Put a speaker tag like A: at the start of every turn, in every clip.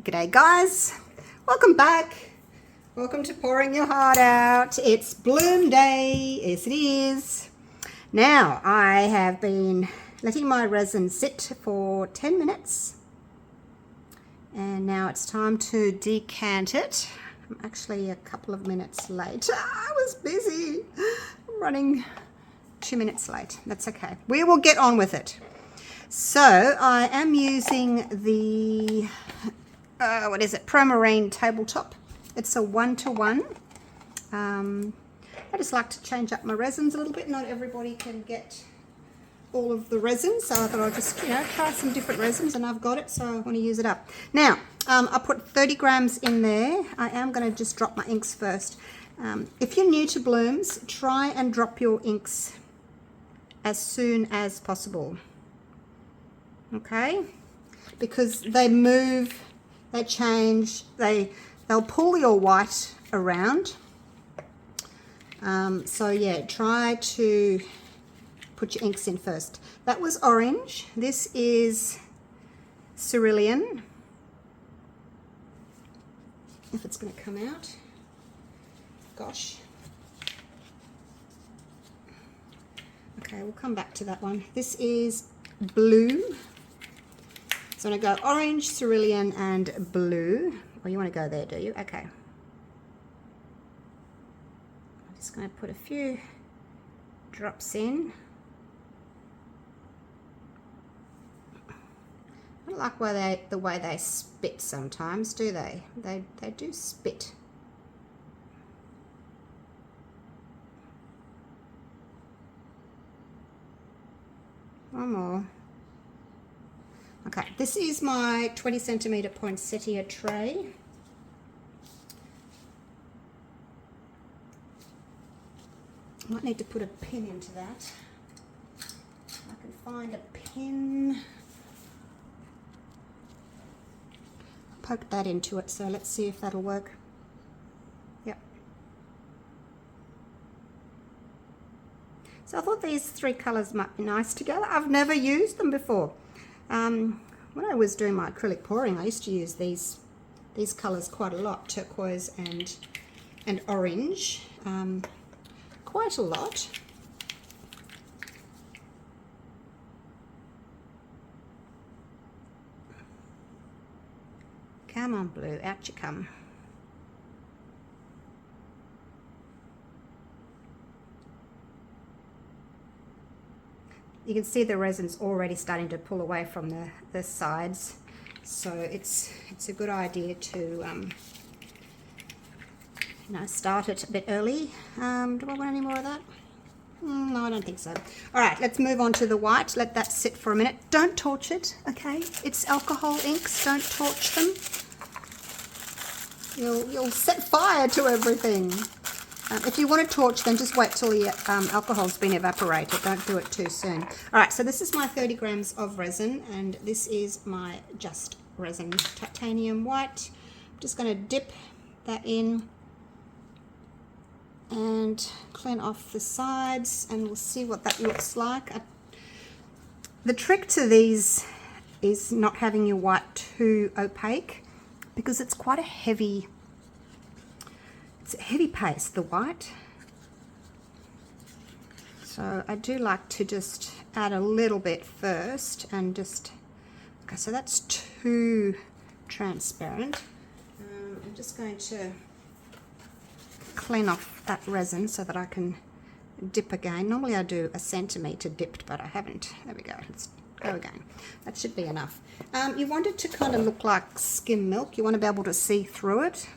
A: G'day guys, welcome back. Welcome to Pouring Your Heart Out. It's bloom day, yes it is. Now I have been letting my resin sit for 10 minutes and now it's time to decant it. I'm actually a couple of minutes late. I was busy. I'm running 2 minutes late. That's okay. We will get on with it. So I am using the what is it, Promarine tabletop. It's a 1-to-1. I just like to change up my resins a little bit. Not everybody can get all of the resins, so I thought I'd just try some different resins, and I've got it, so I want to use it up. Now I put 30 grams in there. I am going to just drop my inks first. If you're new to blooms, try and drop your inks as soon as possible. Okay, because they move, they change, they'll pull your white around. So yeah, try to put your inks in first. That was orange. This is cerulean. If it's going to come out, gosh. Okay, we'll come back to that one. This is blue. So I'm going to go orange, cerulean, and blue. Oh, you want to go there, do you? Okay. I'm just going to put a few drops in. I don't like the way they spit sometimes, do they? They do spit. One more. Okay, this is my 20 centimeter poinsettia tray. I might need to put a pin into that. I can find a pin. Poke that into it, so let's see if that'll work. Yep. So I thought these three colours might be nice together. I've never used them before. When I was doing my acrylic pouring, I used to use these colours quite a lot, turquoise and orange, quite a lot. Come on, blue, out you come. You can see the resin's already starting to pull away from the sides, so it's a good idea to start it a bit early. Do I want any more of that? No, I don't think so. All right, let's move on to the white. Let that sit for a minute. Don't torch it, okay? It's alcohol inks. Don't torch them. You'll set fire to everything. If you want to torch, then just wait till the alcohol's been evaporated. Don't do it too soon. All right, so this is my 30 grams of resin, and this is my Just Resin titanium white. I'm just going to dip that in and clean off the sides, and we'll see what that looks like. The trick to these is not having your white too opaque, because it's quite a heavy. It's a heavy paste, the white. So I do like to just add a little bit first and just, okay, so that's too transparent. I'm just going to clean off that resin so that I can dip again. Normally I do a centimetre dipped, but I haven't. There we go. Let's go again. That should be enough. You want it to kind of look like skim milk. You want to be able to see through it.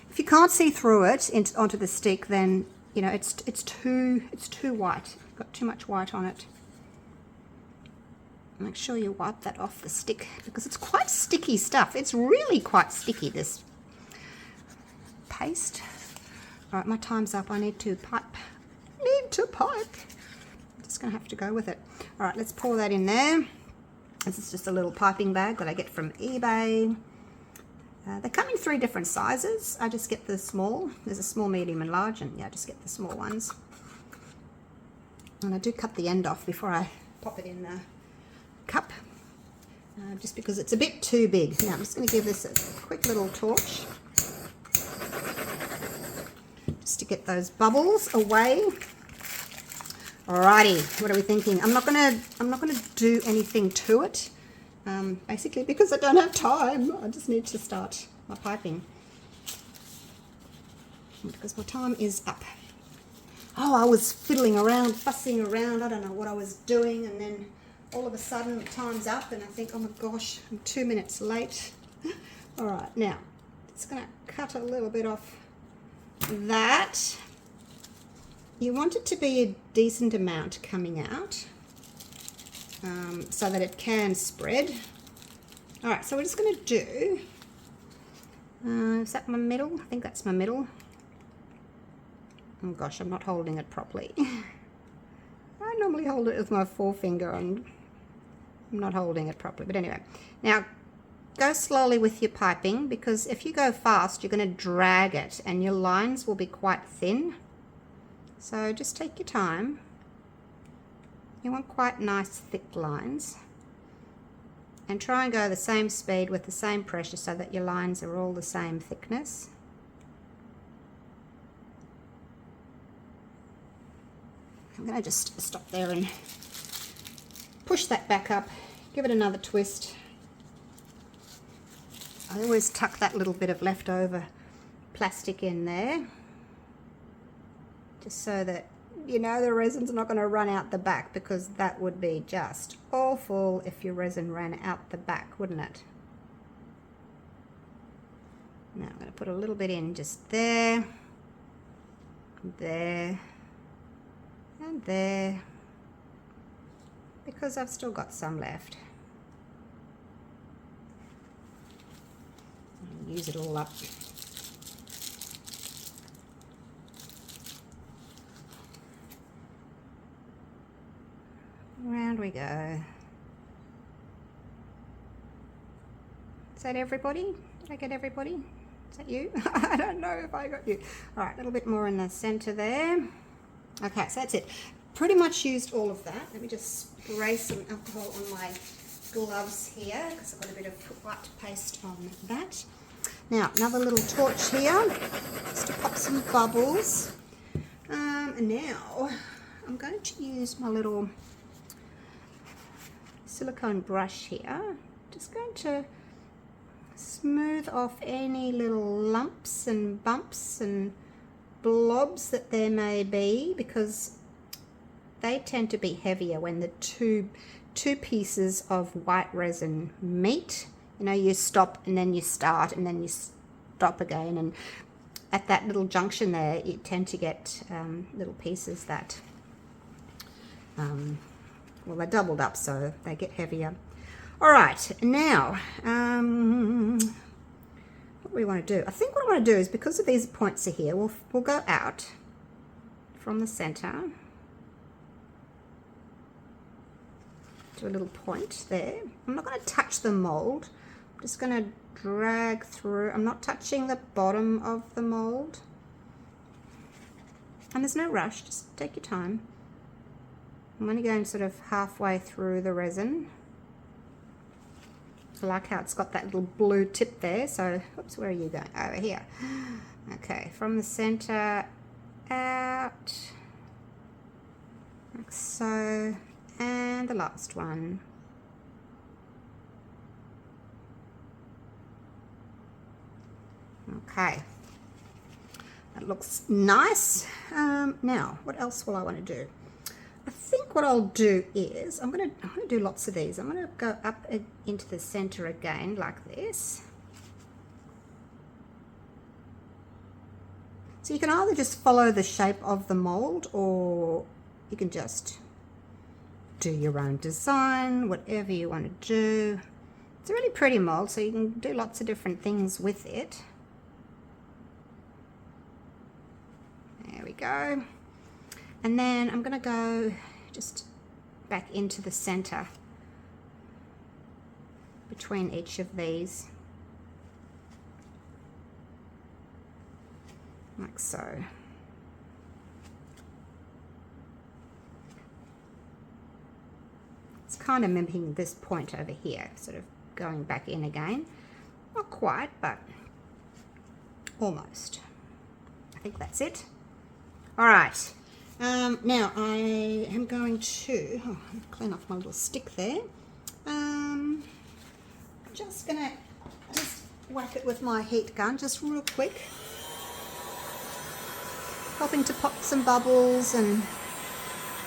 A: If you can't see through it onto the stick, then it's too white. You've got too much white on it. Make sure you wipe that off the stick, because it's quite sticky stuff. It's really quite sticky, this paste. All right, my time's up. I need to pipe. I'm just gonna have to go with it. All right, let's pour that in there. This is just a little piping bag that I get from eBay. They come in 3 different sizes. I just get the small. There's a small, medium, and large, and yeah, I just get the small ones. And I do cut the end off before I pop it in the cup. just because it's a bit too big. Now I'm just going to give this a quick little torch just to get those bubbles away. Alrighty, what are we thinking? I'm not gonna do anything to it, basically because I don't have time. I just need to start my piping because my time is up. Oh, I was fiddling around, fussing around. I don't know what I was doing, and then all of a sudden time's up, and I think, oh my gosh, I'm 2 minutes late. All right, now just gonna cut a little bit off that. You want it to be a decent amount coming out so that it can spread. All right, so we're just going to do, is that my middle? I think that's my middle. Oh gosh, I'm not holding it properly. I normally hold it with my forefinger and I'm not holding it properly. But anyway, now go slowly with your piping because if you go fast, you're going to drag it and your lines will be quite thin. So just take your time. You want quite nice thick lines. And try and go the same speed with the same pressure so that your lines are all the same thickness. I'm going to just stop there and push that back up. Give it another twist. I always tuck that little bit of leftover plastic in there, just so that you know the resin's not going to run out the back, because that would be just awful if your resin ran out the back, wouldn't it? Now I'm going to put a little bit in just there, there, and there, because I've still got some left. Use it all up. Round we go. Is that everybody? Did I get everybody? Is that you? I don't know if I got you. All right, a little bit more in the center there. Okay, so that's it. Pretty much used all of that. Let me just spray some alcohol on my gloves here because I've got a bit of white paste on that. Now, another little torch here just to pop some bubbles. And now I'm going to use my little silicone brush here. Just going to smooth off any little lumps and bumps and blobs that there may be, because they tend to be heavier when the two pieces of white resin meet. You know, you stop and then you start and then you stop again, and at that little junction there you tend to get little pieces that well, they're doubled up, so they get heavier. All right, now what do we want to do? I think what I want to do is, because of these points are here, we'll go out from the center to a little point there. I'm not going to touch the mold. I'm just going to drag through. I'm not touching the bottom of the mold. And there's no rush, just take your time. I'm only going sort of halfway through the resin. I like how it's got that little blue tip there. So, oops, where are you going? Over here. Okay, from the center out, like so, and the last one. Okay, that looks nice. Now, what else will I want to do? I think what I'll do is I'm going to do lots of these. I'm going to go up into the center again like this. So you can either just follow the shape of the mold, or you can just do your own design, whatever you want to do. It's a really pretty mold, so you can do lots of different things with it. There we go. And then I'm going to go just back into the center between each of these, like so. It's kind of mimicking this point over here, sort of going back in again. Not quite, but almost. I think that's it. All right. Now I am going to clean off my little stick there. I'm just gonna whack it with my heat gun, just real quick, helping to pop some bubbles and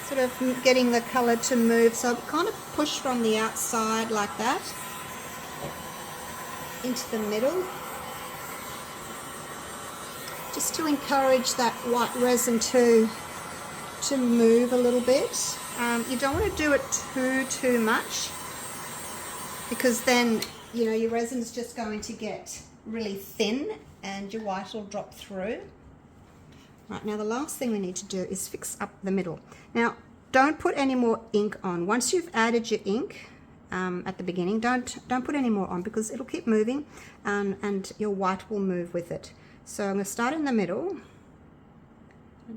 A: sort of getting the colour to move. So kind of push from the outside like that into the middle, just to encourage that white resin to move a little bit. You don't want to do it too much, because then, you know, your resin's just going to get really thin and your white will drop through. Right, now the last thing we need to do is fix up the middle. Now, don't put any more ink on. Once you've added your ink at the beginning, don't put any more on, because it'll keep moving and your white will move with it. So I'm going to start in the middle,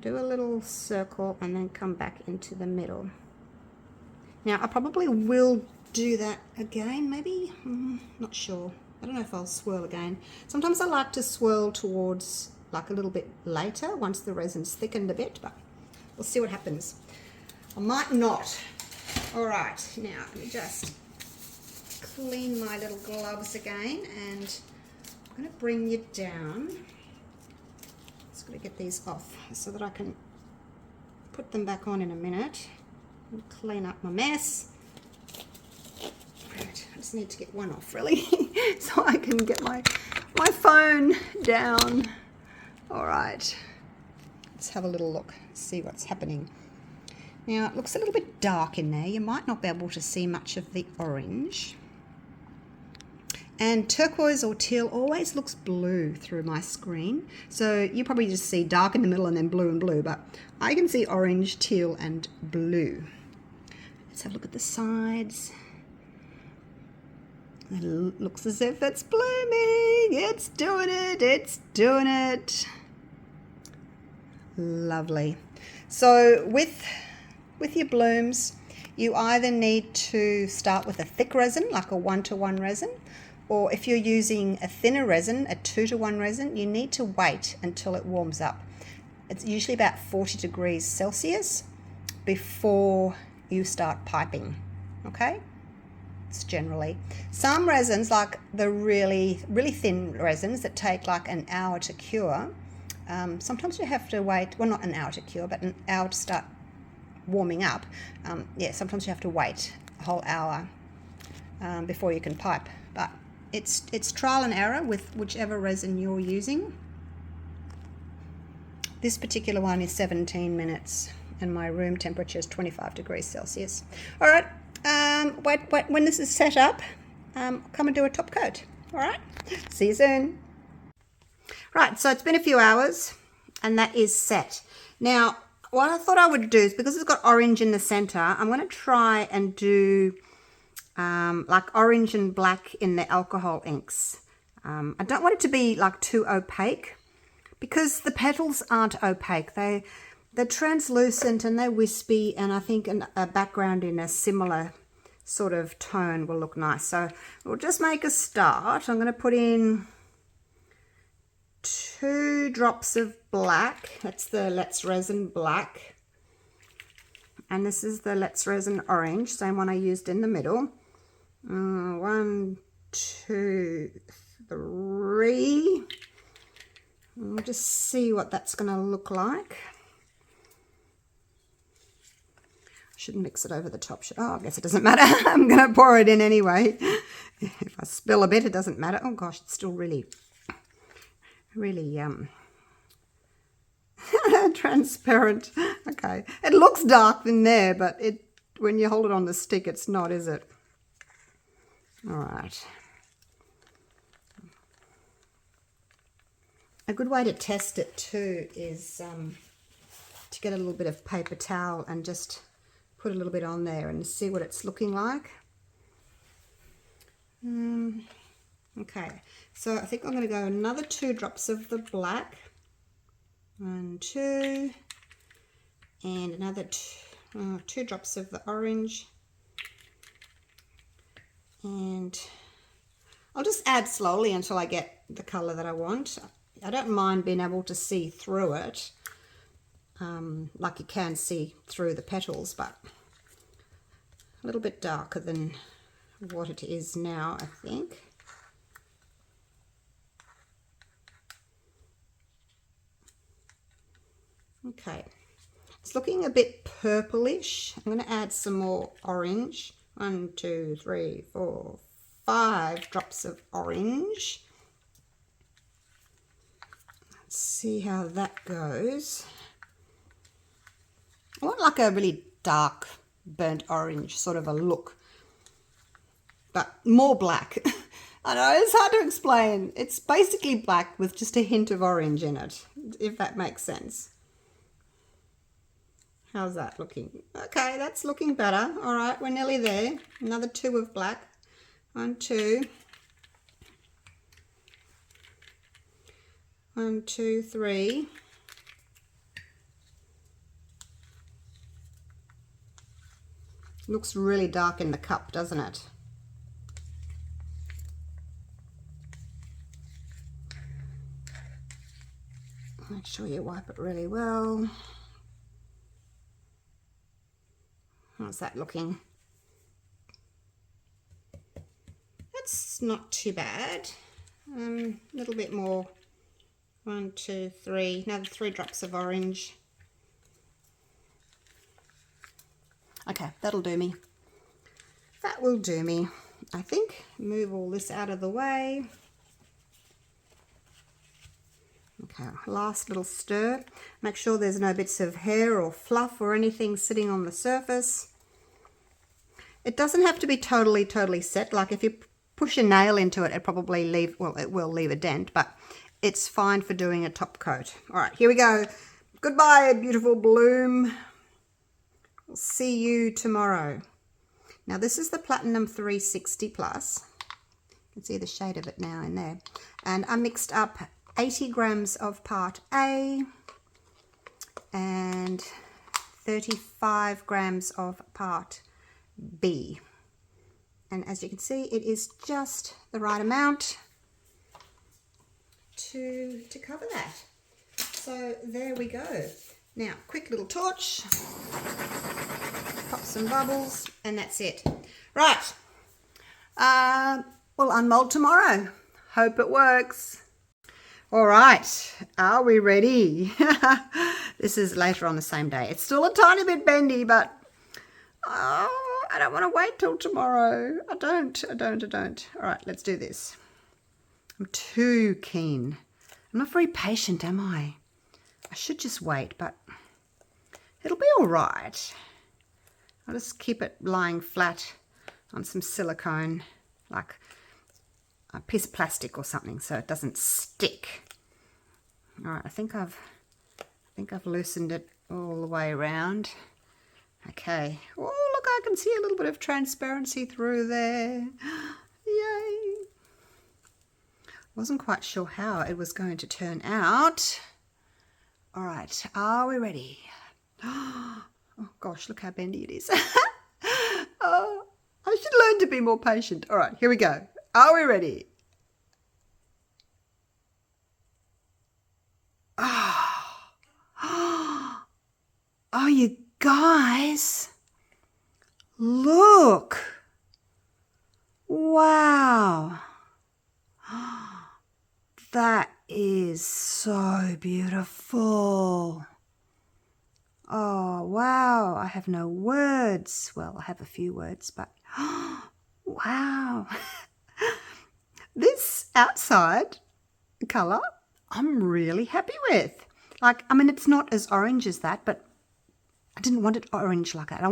A: do a little circle, and then come back into the middle. Now, I probably will do that again, maybe, not sure. I don't know if I'll swirl again. Sometimes I like to swirl towards like a little bit later once the resin's thickened a bit, but we'll see what happens. I might not. All right, now let me just clean my little gloves again, and I'm going to bring you down. Just got to get these off so that I can put them back on in a minute and clean up my mess. Right, I just need to get one off really so I can get my phone down. All right, let's have a little look, see what's happening. Now it looks a little bit dark in there. You might not be able to see much of the orange. And turquoise or teal always looks blue through my screen. So you probably just see dark in the middle and then blue and blue, but I can see orange, teal and blue. Let's have a look at the sides. It looks as if it's blooming. It's doing it. It's doing it. Lovely. So with your blooms, you either need to start with a thick resin, like a 1-to-1 resin, or if you're using a thinner resin, a 2-to-1 resin, you need to wait until it warms up. It's usually about 40 degrees Celsius before you start piping, okay? It's generally. Some resins, like the really thin resins that take like an hour to cure, sometimes you have to wait, well, not an hour to cure, but an hour to start warming up. Yeah, sometimes you have to wait a whole hour before you can pipe, but it's trial and error with whichever resin you're using. This particular one is 17 minutes and my room temperature is 25 degrees Celsius. All right, wait, when this is set up, come and do a top coat. All right, see you soon. Right, so it's been a few hours and that is set. Now, what I thought I would do is, because it's got orange in the center, I'm going to try and do like orange and black in the alcohol inks. I don't want it to be like too opaque, because the petals aren't opaque. They're translucent and they're wispy, and I think a background in a similar sort of tone will look nice. So we'll just make a start. I'm going to put in 2 drops of black. That's the Let's Resin black, and this is the Let's Resin orange, same one I used in the middle. 1, 2, 3. We'll just see what that's going to look like. I shouldn't mix it over the top. Oh, I guess it doesn't matter. I'm going to pour it in anyway. If I spill a bit, it doesn't matter. Oh gosh, it's still really transparent. Okay, it looks dark in there, but when you hold it on the stick, it's not, is it? All right. A good way to test it too is to get a little bit of paper towel and just put a little bit on there and see what it's looking like. Okay, so I think I'm going to go another 2 drops of the black. 1, 2, and another 2 drops of the orange. And I'll just add slowly until I get the colour that I want. I don't mind being able to see through it, like you can see through the petals, but a little bit darker than what it is now, I think. Okay, it's looking a bit purplish. I'm going to add some more orange. 1, 2, 3, 4, 5 drops of orange. Let's see how that goes. I want like a really dark burnt orange sort of a look, but more black. I know, it's hard to explain. It's basically black with just a hint of orange in it, if that makes sense. How's that looking? Okay, that's looking better. All right, we're nearly there. Another 2 of black. 1, 2. 1, 2, 3. Looks really dark in the cup, doesn't it? Make sure you wipe it really well. How's that looking? That's not too bad. A little bit more. 1, 2, 3. Another 3 drops of orange. Okay, that'll do me. That will do me, I think. Move all this out of the way. Okay, last little stir. Make sure there's no bits of hair or fluff or anything sitting on the surface. It doesn't have to be totally set. Like if you push a nail into it, it probably leave, well, it will leave a dent, but it's fine for doing a top coat. All right, here we go. Goodbye, beautiful bloom. We'll see you tomorrow. Now this is the Platinum 360 Plus. You can see the shade of it now in there. And I mixed up 80 grams of part A and 35 grams of part B. And as you can see, it is just the right amount to cover that. So there we go. Now, quick little torch, pop some bubbles, and that's it. Right, we'll unmold tomorrow. Hope it works. All right, are we ready? This is later on the same day. It's still a tiny bit bendy, but oh, I don't want to wait till tomorrow. I don't. All right, let's do this. I'm too keen. I'm not very patient, am I? I should just wait, but it'll be all right. I'll just keep it lying flat on some silicone, like a piece of plastic or something, so it doesn't stick. All right, I think I've loosened it all the way around. Okay. Oh, look, I can see a little bit of transparency through there. Yay! Wasn't quite sure how it was going to turn out. All right, are we ready? Oh gosh, look how bendy it is. Oh, I should learn to be more patient. All right, here we go. Are we ready? Oh, you guys, look. Wow. That is so beautiful. Oh, wow. I have no words. Well, I have a few words, but wow. This outside colour, I'm really happy with. Like, I mean, it's not as orange as that, but I didn't want it orange like that. I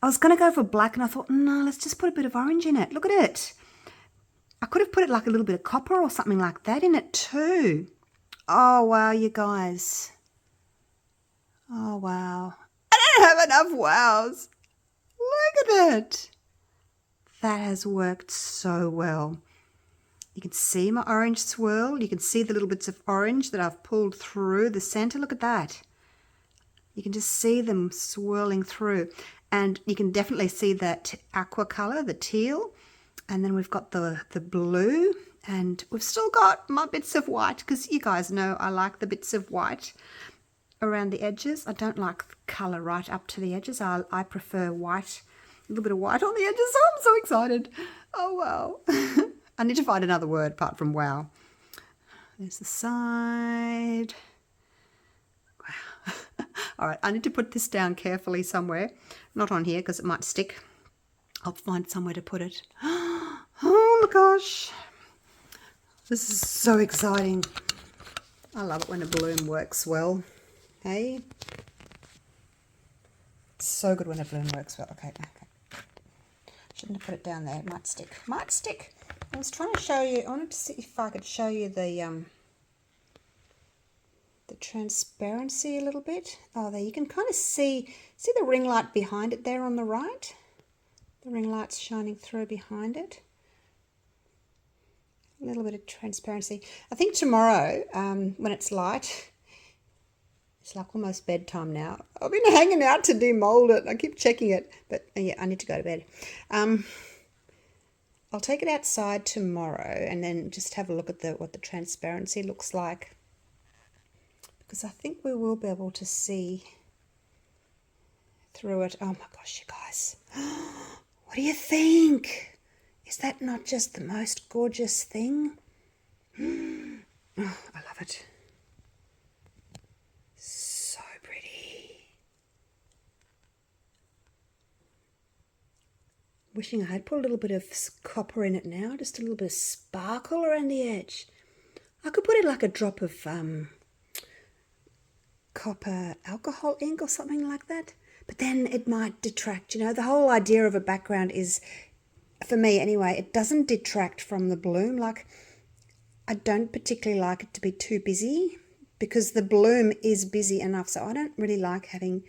A: was going to go for black, and I thought, no, let's just put a bit of orange in it. Look at it. I could have put it like a little bit of copper or something like that in it too. Oh, wow, you guys. Oh, wow. I don't have enough wows. Look at it. That has worked so well. You can see my orange swirl. You can see the little bits of orange that I've pulled through the center. Look at that. You can just see them swirling through. And you can definitely see that aqua color, the teal. And then we've got the blue, and we've still got my bits of white, because you guys know I like the bits of white around the edges. I don't like the colour right up to the edges. I prefer white, a little bit of white on the edges. Oh, I'm so excited. Oh, wow. I need to find another word apart from wow. There's the side. Wow. All right, I need to put this down carefully somewhere. Not on here because it might stick. I'll find somewhere to put it. Oh my gosh. This is so exciting. I love it when a bloom works well. Hey? It's so good when a bloom works well. Okay. Shouldn't have put it down there. It might stick. Might stick. I was trying to show you, I wanted to see if I could show you the transparency a little bit. Oh, there, you can kind of see the ring light behind it there on the right? The ring light's shining through behind it. A little bit of transparency. I think tomorrow, when it's light, it's like almost bedtime now. I've been hanging out to demold it. I keep checking it, but yeah, I need to go to bed. I'll take it outside tomorrow and then just have a look at what the transparency looks like, because I think we will be able to see through it. Oh my gosh, you guys. What do you think? Is that not just the most gorgeous thing? Oh, I love it. So pretty. Wishing I had put a little bit of copper in it now, just a little bit of sparkle around the edge. I could put it like a drop of copper alcohol ink or something like that, but then it might detract. You know, the whole idea of a background is, for me anyway, it doesn't detract from the bloom. Like, I don't particularly like it to be too busy, because the bloom is busy enough, so I don't really like having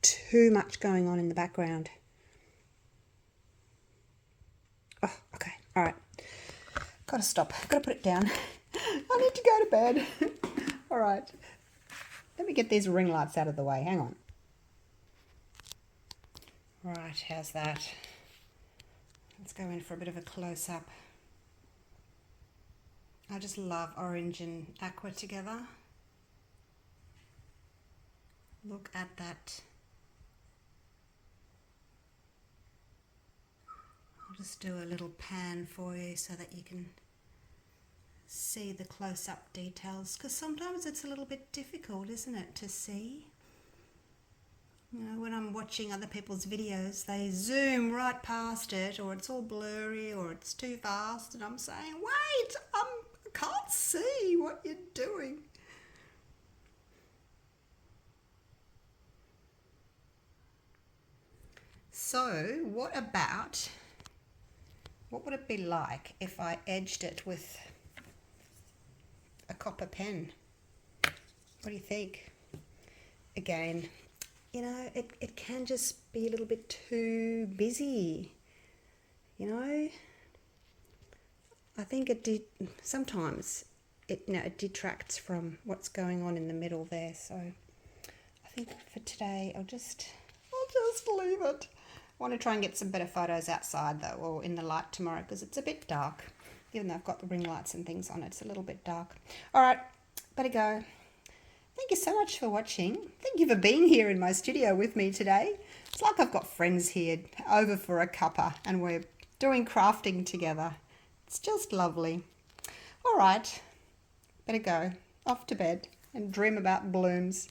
A: too much going on in the background. Oh, okay, all right. Gotta stop, gotta put it down. I need to go to bed. All right, let me get these ring lights out of the way, hang on. All right, how's that? Let's go in for a bit of a close-up. I just love orange and aqua together. Look at that. I'll just do a little pan for you so that you can see the close-up details, because sometimes it's a little bit difficult, isn't it, to see? You know, when I'm watching other people's videos, they zoom right past it, or it's all blurry, or it's too fast, and I'm saying, wait, I can't see what you're doing. So, what would it be like if I edged it with a copper pen? What do you think? Again, you know, it can just be a little bit too busy, you know. I think sometimes it detracts from what's going on in the middle there. So I think for today I'll just leave it. I want to try and get some better photos outside though, or in the light tomorrow, because it's a bit dark. Even though I've got the ring lights and things on it, it's a little bit dark. All right, better go. Thank you so much for watching. Thank you for being here in my studio with me today. It's like I've got friends here over for a cuppa and we're doing crafting together. It's just lovely. All right, better go. Off to bed and dream about blooms.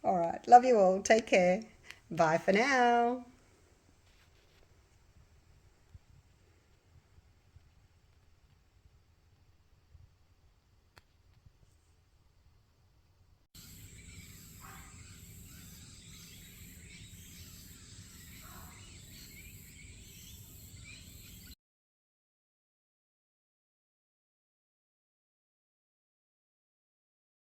A: All right, love you all. Take care. Bye for now.